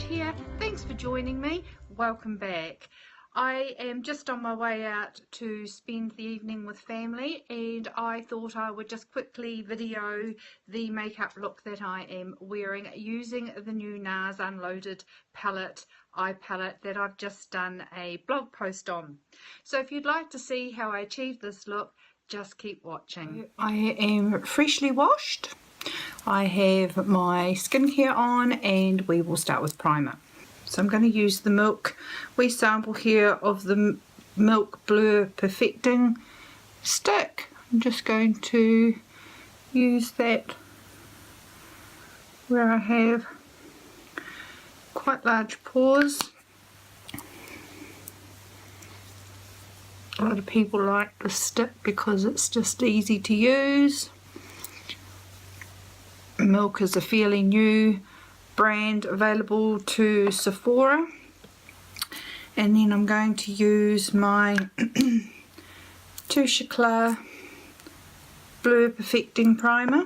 here. Thanks for joining me. Welcome back. I am just on my way out to spend the evening with family, and I thought I would just quickly video the makeup look that I am wearing using the new NARS Unloaded eye palette that I've just done a blog post on. So if you'd like to see how I achieved this look, just keep watching. I am freshly washed. I have my skincare on, and we will start with primer. So I'm going to use the Milk wee sample here of the Milk Blur Perfecting Stick. I'm just going to use that where I have quite large pores. A lot of people like the stick because it's just easy to use. Milk is a fairly new brand available to Sephora. And then I'm going to use my Touche Eclat Blur Perfecting Primer.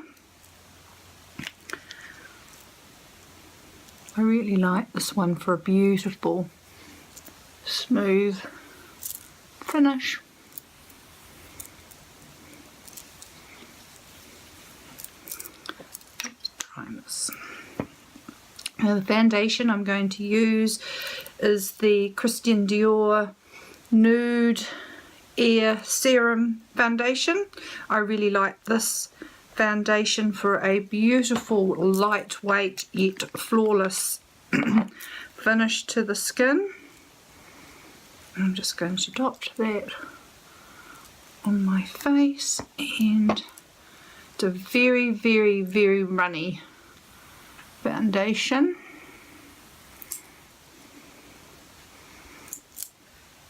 I really like this one for a beautiful smooth finish. Primers. Now the foundation I'm going to use is the Christian Dior Nude Air Serum Foundation. I really like this foundation for a beautiful, lightweight yet flawless finish to the skin. I'm just going to dot that on my face, and it's a very, very, very runny foundation,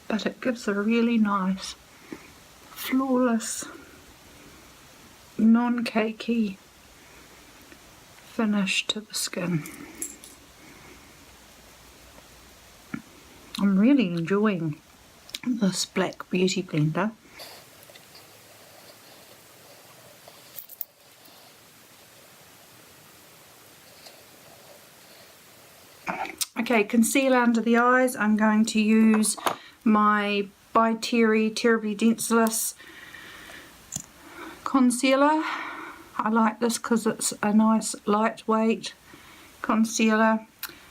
but it gives a really nice, flawless, non-cakey finish to the skin. I'm really enjoying this black beauty blender. Okay, concealer under the eyes. I'm going to use my by Terry Terribly Denseless concealer. I like this because it's a nice lightweight concealer.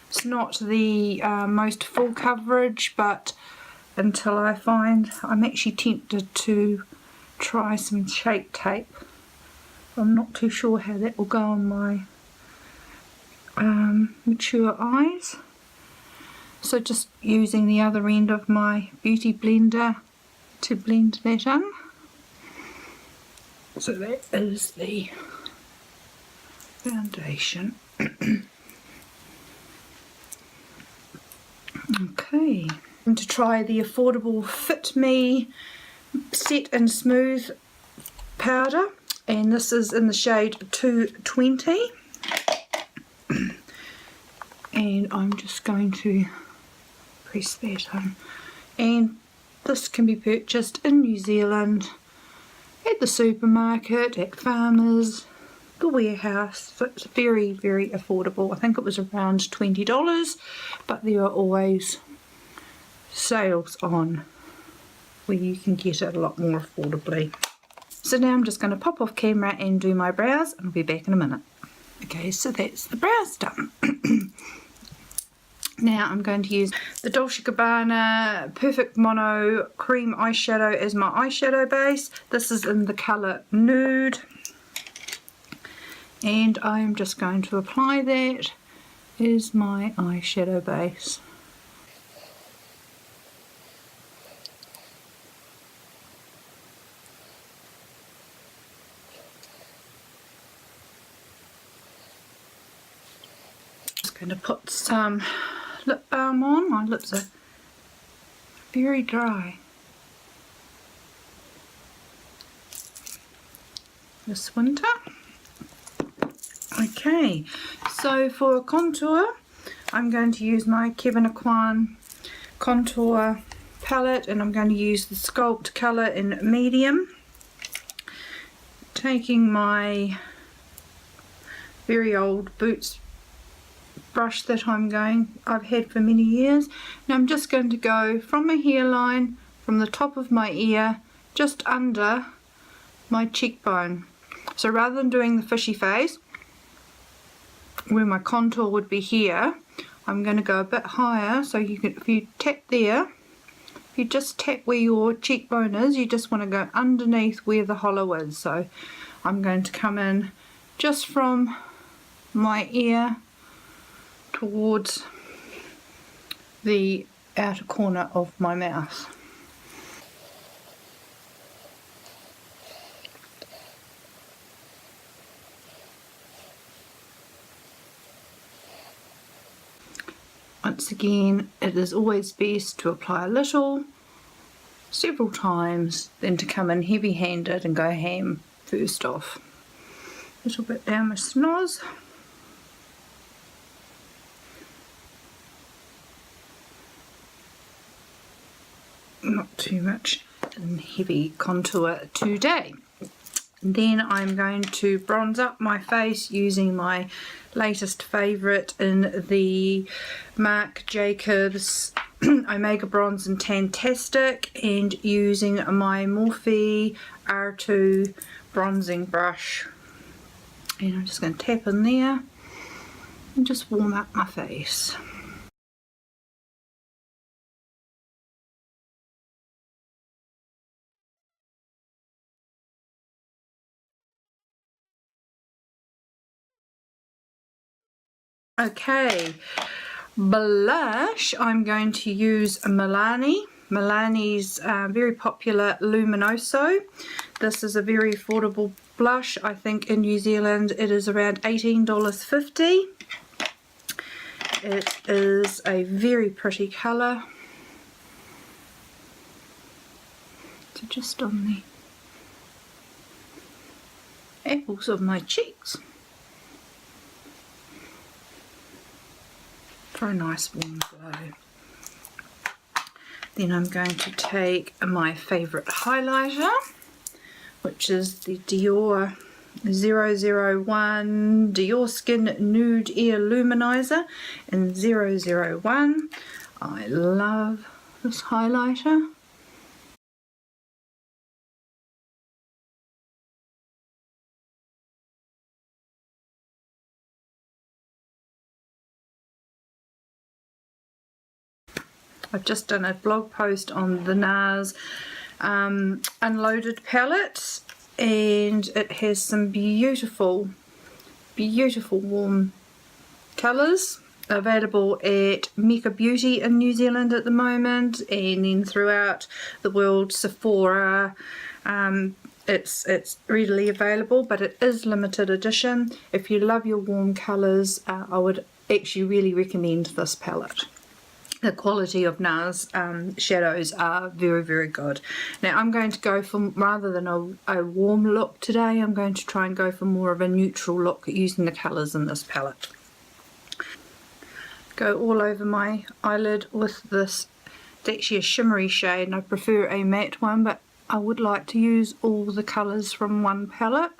It's not the most full coverage, but until I find, I'm actually tempted to try some Shape Tape. I'm not too sure how that will go on my mature eyes. So just using the other end of my beauty blender to blend that in. So that is the foundation. Okay, I'm going to try the affordable Fit Me Set and Smooth powder, and this is in the shade 220. And I'm just going to press that in. And this can be purchased in New Zealand at the supermarket, at Farmers, the warehouse. So it's very, very affordable. I think it was around $20, but there are always sales on where you can get it a lot more affordably. So now I'm just going to pop off camera and do my brows, and I'll be back in a minute. Okay, so that's the brows done. Now I'm going to use the Dolce & Gabbana Perfect Mono Cream Eyeshadow as my eyeshadow base. This is in the colour Nude. And I'm just going to apply that as my eyeshadow base. Just going to put some lip balm on. My lips are very dry this winter. Okay, so for a contour, I'm going to use my Kevin Aquan contour palette, and I'm going to use the Sculpt colour in medium. Taking my very old Boots brush that I've had for many years. Now I'm just going to go from my hairline, from the top of my ear, just under my cheekbone. So rather than doing the fishy face, where my contour would be here, I'm going to go a bit higher. So you can, if you tap there, if you just tap where your cheekbone is, you just want to go underneath where the hollow is. So I'm going to come in just from my ear towards the outer corner of my mouth. Once again, it is always best to apply a little, several times, than to come in heavy-handed and go ham first off. A little bit down my snoz. Not too much heavy contour today. Then I'm going to bronze up my face using my latest favourite in the Marc Jacobs Omega Bronze and Tantastic, and using my Morphe R2 bronzing brush. And I'm just going to tap in there and just warm up my face. Okay, blush, I'm going to use Milani's very popular Luminoso. This is a very affordable blush. I think in New Zealand it is around $18.50. It is a very pretty colour. So just on the apples of my cheeks. For a nice warm glow. Then I'm going to take my favourite highlighter, which is the Dior 001 Dior Skin Nude Air Luminizer in 001. I love this highlighter. I've just done a blog post on the NARS Unloaded palette, and it has some beautiful warm colours available at Mecca Beauty in New Zealand at the moment, and then throughout the world, Sephora. It's readily available, but it is limited edition. If you love your warm colours, I would actually really recommend this palette. The quality of NARS shadows are very good. Now I'm going to go for, rather than a warm look today, I'm going to try and go for more of a neutral look using the colours in this palette. Go all over my eyelid with this. It's actually a shimmery shade and I prefer a matte one, but I would like to use all the colours from one palette.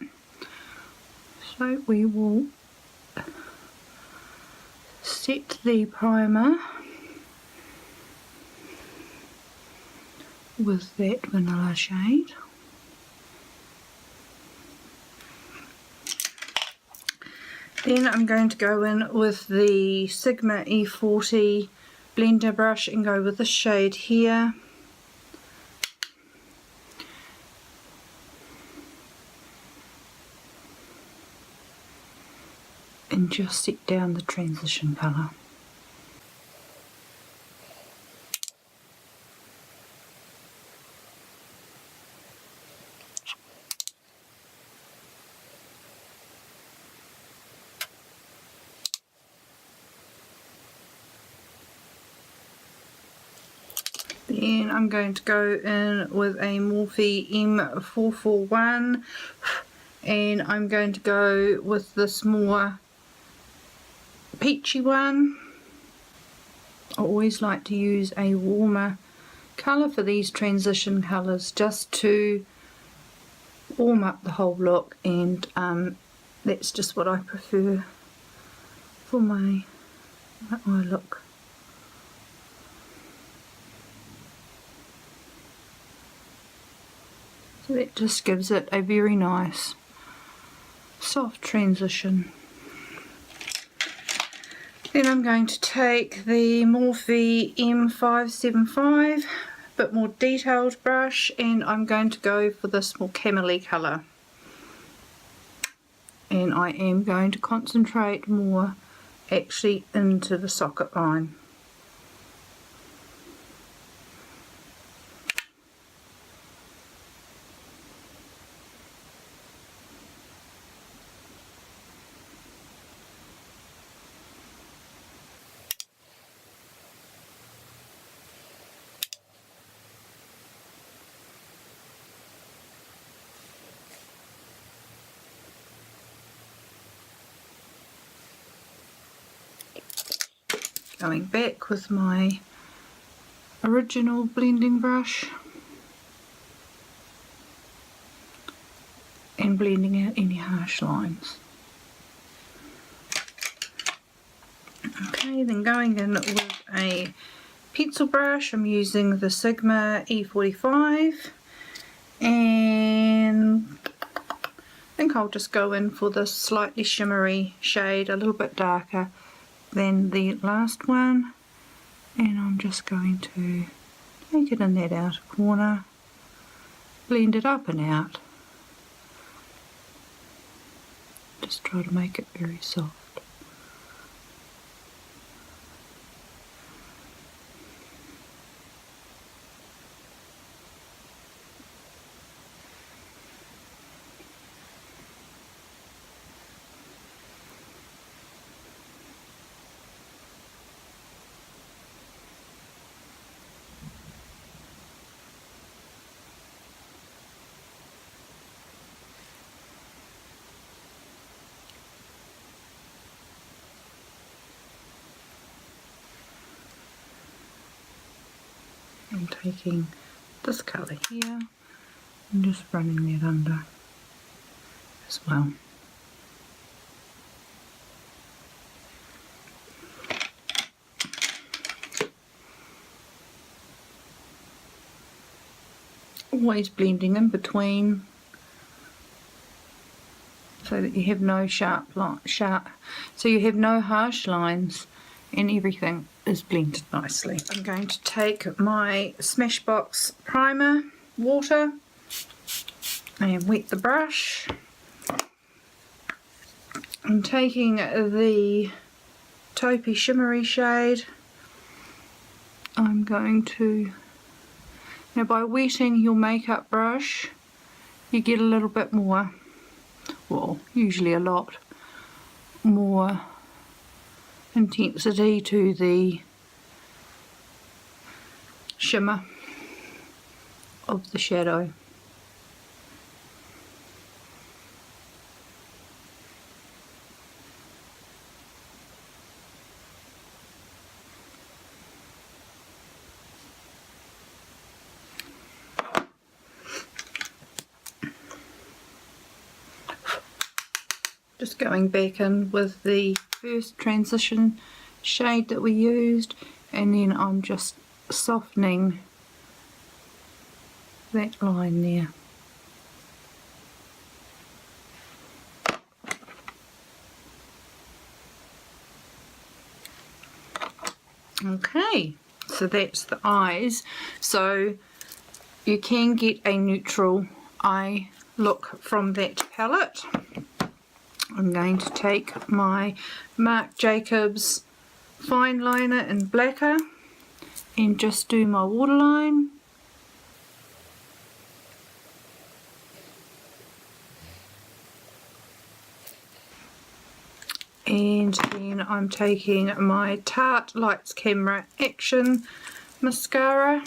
So we will set the primer with that vanilla shade. Then I'm going to go in with the Sigma E40 blender brush and go with this shade here. And just set down the transition colour. Then I'm going to go in with a Morphe M441, and I'm going to go with this more peachy one. I always like to use a warmer colour for these transition colours, just to warm up the whole look, and that's just what I prefer for my that eye look. So that just gives it a very nice soft transition. Then I'm going to take the Morphe M575, a bit more detailed brush, and I'm going to go for this more camely colour. And I am going to concentrate more actually into the socket line. Going back with my original blending brush and blending out any harsh lines. Okay, then going in with a pencil brush, I'm using the Sigma E45, and I think I'll just go in for this slightly shimmery shade, a little bit darker than the last one, and I'm just going to take it in that outer corner, blend it up and out, just try to make it very soft. I'm taking this colour here and just running that under as well. Always blending in between so that you have no so you have no harsh lines and everything is blended nicely. I'm going to take my Smashbox primer water and wet the brush. I'm taking the taupey shimmery shade. I'm going to, now by wetting your makeup brush you get a little bit more, well usually a lot more intensity to the shimmer of the shadow. Just going back in with the first transition shade that we used, and then I'm just softening that line there. Okay, so that's the eyes. So you can get a neutral eye look from that palette. I'm going to take my Marc Jacobs fine liner in blacker and just do my waterline. And then I'm taking my Tarte Lights Camera Action mascara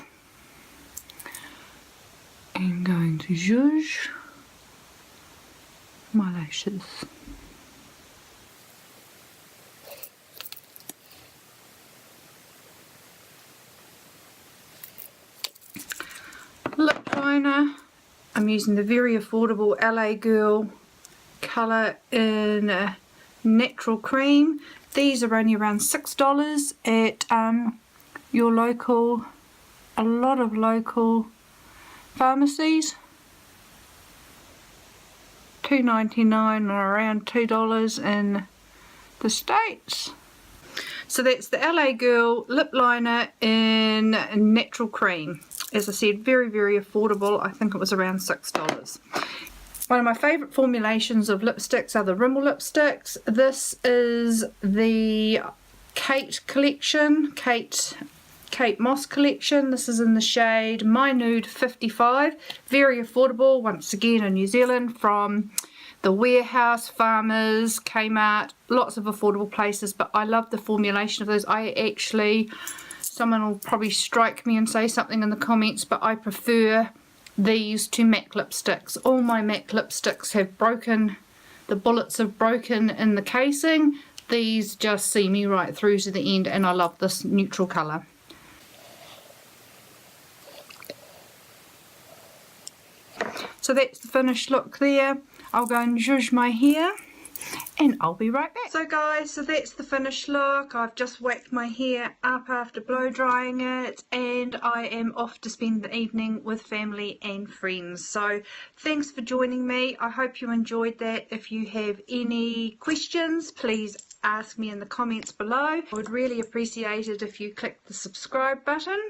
and going to zhuzh my lashes. Lip liner, I'm using the very affordable LA Girl colour in Natural Cream. These are only around $6 at your local, a lot of local pharmacies. $2.99 or around $2 in the States. So that's the LA Girl lip liner in natural cream. As I said, very, very affordable. I think it was around $6. One of my favourite formulations of lipsticks are the Rimmel lipsticks. This is the Kate collection, Kate Moss collection. This is in the shade My Nude 55. Very affordable, once again in New Zealand, from the Warehouse, Farmers, Kmart, lots of affordable places, but I love the formulation of those. Someone will probably strike me and say something in the comments, but I prefer these to MAC lipsticks. All my MAC lipsticks have broken, the bullets have broken in the casing. These just see me right through to the end, and I love this neutral colour. So that's the finished look there. I'll go and zhuzh my hair and I'll be right back. So guys, so that's the finished look. I've just whacked my hair up after blow drying it, and I am off to spend the evening with family and friends. So thanks for joining me. I hope you enjoyed that. If you have any questions, please ask me in the comments below. I would really appreciate it if you click the subscribe button.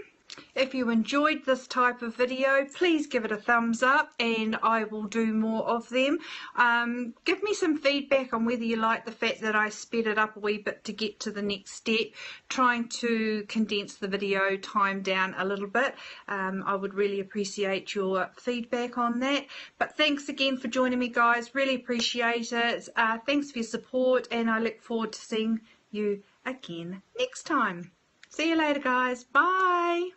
If you enjoyed this type of video, please give it a thumbs up and I will do more of them. Give me some feedback on whether you like the fact that I sped it up a wee bit to get to the next step, trying to condense the video time down a little bit. I would really appreciate your feedback on that. But thanks again for joining me, guys. Really appreciate it. Thanks for your support, and I look forward to seeing you again next time. See you later, guys. Bye.